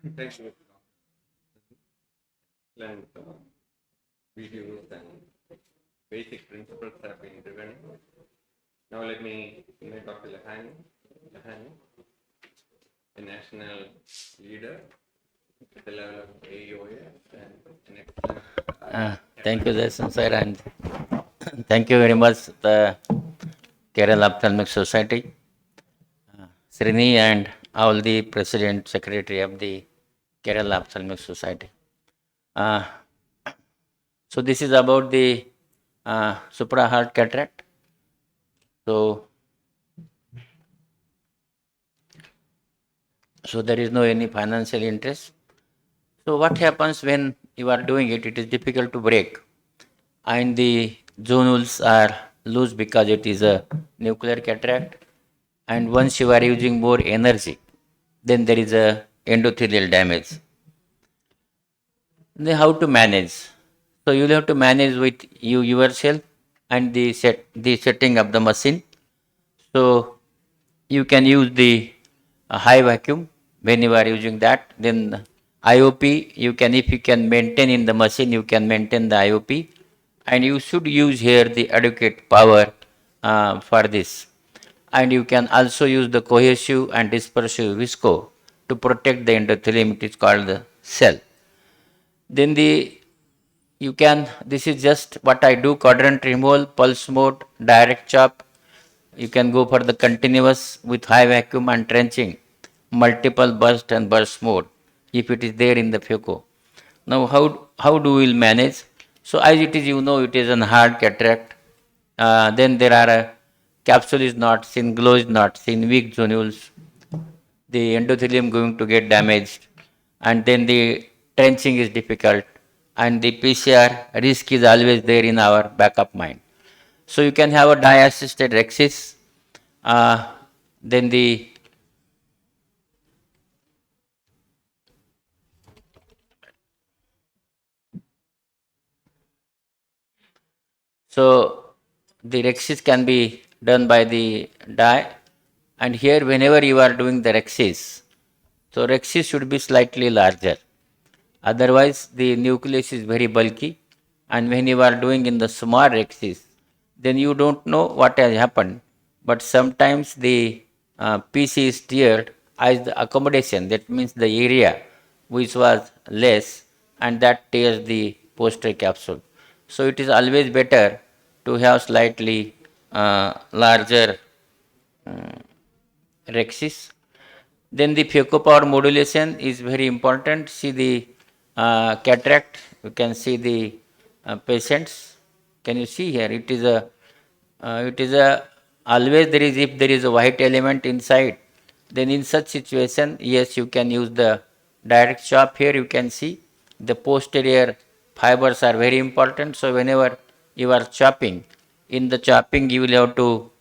Thank you. Excellent videos and basic principles have been given. Now let me invite Dr. Lahane, a national leader at the level of AEOS and an excellent. Thank you, Jason sir, and thank you very much, the Kerala Ophthalmic Society, Srini, and all the President, Secretary of the Kerala Ophthalmic Society. Uh, so this is about the Suprahard Cataract. So there is no any financial interest. So what happens when you are doing it? It is difficult to break, and the zonules are loose because it is a nuclear cataract. And once you are using more energy, then there is a endothelial damage. Then how to manage? So you will have to manage with you yourself and the setting of the machine. So you can use the high vacuum when you are using that. Then IOP, you can, if you can maintain in the machine, you can maintain the IOP, and you should use here the adequate power for this. And you can also use the cohesive and dispersive visco to protect the endothelium. It is called the cell. Then you can, this is just what I do: quadrant removal, pulse mode, direct chop. You can go for the continuous with high vacuum and trenching, multiple burst and burst mode if it is there in the FECO. Now how do we manage? So as it is, it is an hard cataract. Then there are a capsule is not seen, glow is not seen, weak zonules, the endothelium going to get damaged, and then the trenching is difficult, and the PCR risk is always there in our backup mind. So you can have a dye-assisted rexis, then the so the rexis can be done by the dye, and here whenever you are doing the rexis, so rexis should be slightly larger. Otherwise, the nucleus is very bulky, and when you are doing in the small rexis, then you don't know what has happened. But sometimes the PC is teared as the accommodation, that means the area which was less, and that tears the posterior capsule. So it is always better to have slightly larger rexis. Then the power modulation is very important. See the cataract, you can see the patients. Can you see here? It is a always there is, if there is a white element inside, then in such situation, yes, you can use the direct chop. Here you can see the posterior fibers are very important. So whenever you are chopping, in the chopping you will have to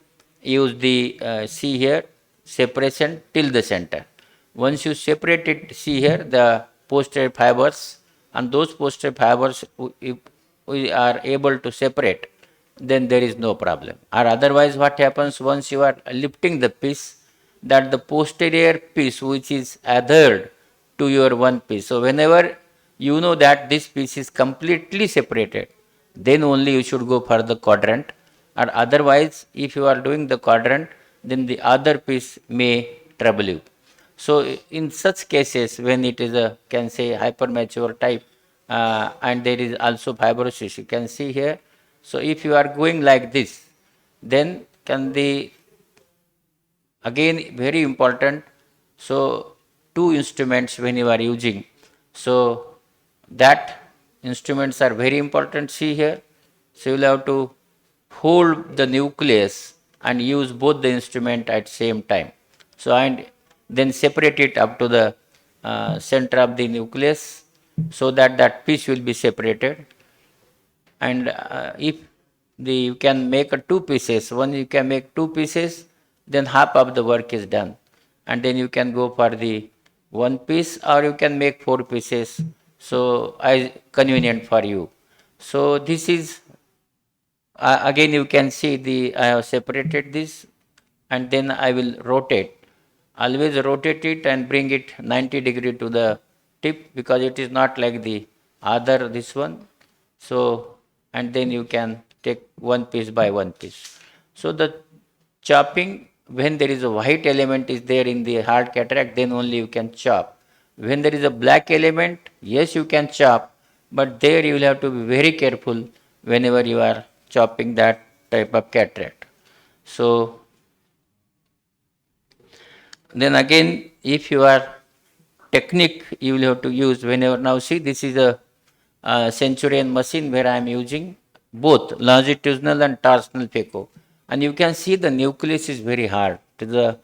use the see here separation till the center. Once you separate it, see here the posterior fibers, and those posterior fibers if we are able to separate, then there is no problem. Or otherwise, what happens once you are lifting the piece, that the posterior piece which is adhered to your one piece. So whenever you know that this piece is completely separated, then only you should go for the quadrant. Or otherwise, if you are doing the quadrant, then the other piece may trouble you. So in such cases, when it is a, can say, hypermature type, and there is also fibrosis, you can see here. So if you are going like this, then can the, again very important, so two instruments when you are using, so that instruments are very important. See here, so you will have to hold the nucleus and use both the instrument at same time. So and then separate it up to the center of the nucleus, so that that piece will be separated. And if you can make two pieces, one you can make two pieces, then half of the work is done, and then you can go for the one piece, or you can make four pieces, so as convenient for you. So this is again you can see the I have separated this, and then I will rotate, always rotate it and bring it 90 degree to the tip because it is not like the other this one. So, and then you can take one piece by one piece. So the chopping, when there is a white element is there in the hard cataract, then only you can chop. When there is a black element, yes, you can chop, but there you will have to be very careful whenever you are chopping that type of cataract. So then again, if you are technique you will have to use whenever, now see this is a Centurion machine where I am using both longitudinal and torsional phaco, and you can see the nucleus is very hard to the,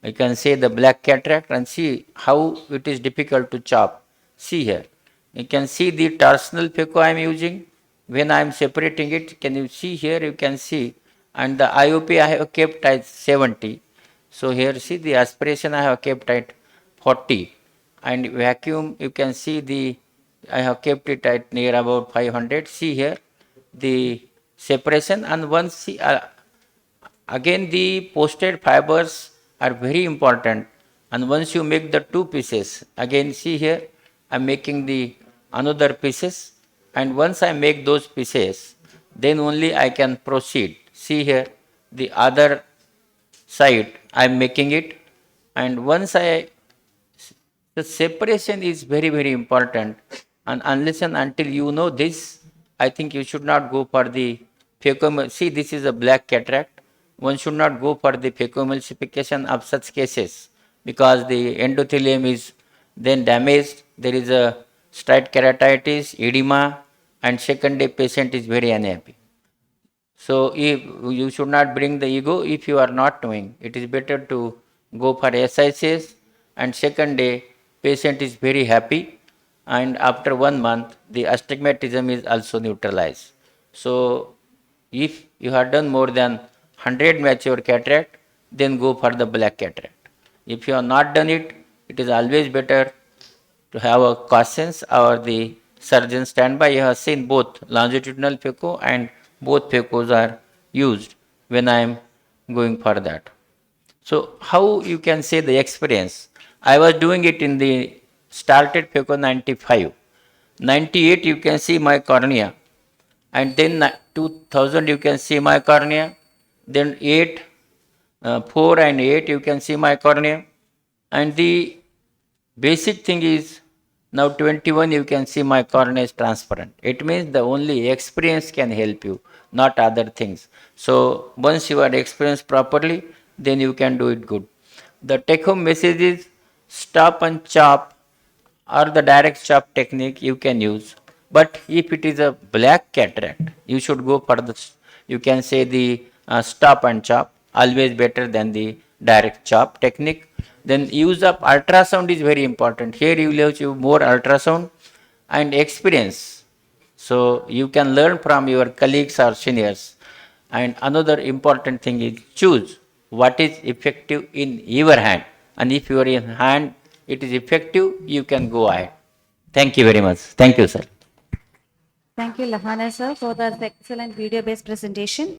you can say the black cataract, and see how it is difficult to chop. See here, you can see the torsional phaco I am using. When I am separating it, can you see here, you can see, and the IOP I have kept at 70. So here see the aspiration I have kept at 40, and vacuum you can see the, I have kept it at near about 500. See here the separation, and once see again the posted fibers are very important, and once you make the two pieces, again see here I am making the another pieces, and once I make those pieces then only I can proceed. See here the other side I am making it, and once I, the separation is very very important, and unless and until you know this, I think you should not go for the phacoemul. See this is a black cataract. One should not go for the phacoemulsification of such cases because the endothelium is then damaged. There is a straight keratitis, edema, and second day patient is very unhappy. So if you should not bring the ego if you are not knowing. It is better to go for SICs, and second day patient is very happy, and after 1 month the astigmatism is also neutralized. So if you have done more than 100 mature cataract, then go for the black cataract. If you have not done it, it is always better to have a cautions or the surgeon standby. You have seen both longitudinal phaco and both phacos are used when I am going for that. So how you can say the experience? I was doing it in the started phaco 95. 98 you can see my cornea, and then 2000 you can see my cornea, then 8, 4 and 8 you can see my cornea, and the basic thing is now 21 you can see my cornea is transparent. It means the only experience can help you, not other things. So once you are experienced properly, then you can do it good. The take home message is stop and chop or the direct chop technique you can use. But if it is a black cataract, you should go for the, you can say the stop and chop, always better than the direct chop technique. Then use of ultrasound is very important. Here you will have more ultrasound and experience. So you can learn from your colleagues or seniors. And another important thing is choose what is effective in your hand. And if your hand it is effective, you can go ahead. Thank you very much. Thank you, sir. Thank you, Lahane sir, for the excellent video-based presentation.